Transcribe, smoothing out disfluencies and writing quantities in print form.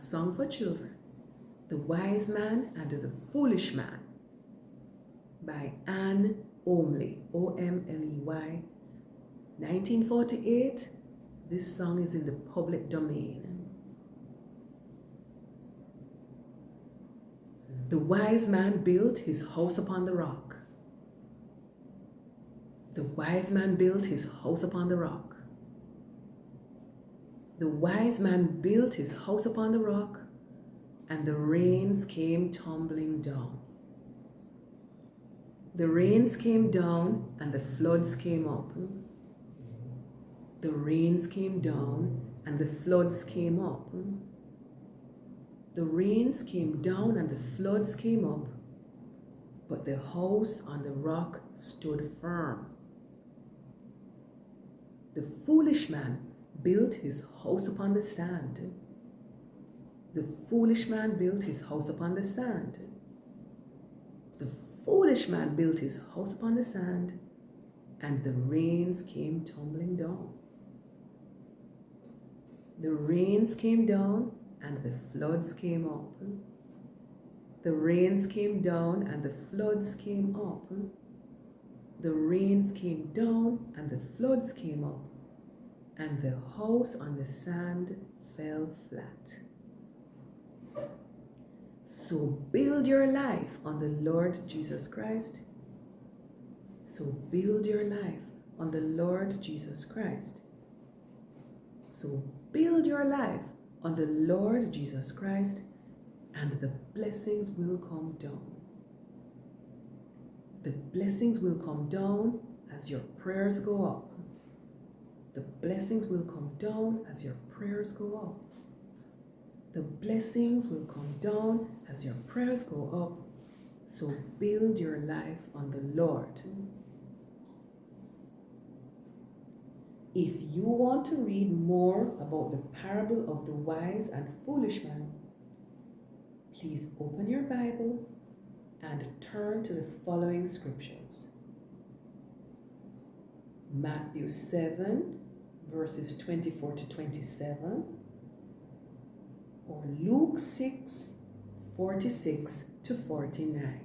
song for children, The Wise Man and the Foolish Man by Omley, O-M-L-E-Y, 1948. This song is in the public domain. The wise man built his house upon the rock. The wise man built his house upon the rock. The wise man built his house upon the rock, and the rains came tumbling down. The rains came down, and the floods came up. The rains came down, and the floods came up. The rains came down, and the floods came up, but the house on the rock stood firm. The foolish man built his house upon the sand. The foolish man built his house upon the sand. The foolish man built his house upon the sand, and the rains came tumbling down. The rains came down, and the floods came up. The rains came down, and the floods came up. The rains came down, and the floods came up, and the house on the sand fell flat. So build your life on the Lord Jesus Christ. So build your life on the Lord Jesus Christ. So build your life on the Lord Jesus Christ, and the blessings will come down. The blessings will come down as your prayers go up. The blessings will come down as your prayers go up. The blessings will come down as your prayers go up. So build your life on the Lord. If you want to read more about the parable of the wise and foolish man, please open your Bible and turn to the following scriptures. Matthew 7, verses 24 to 27, or Luke 6, 46 to 49.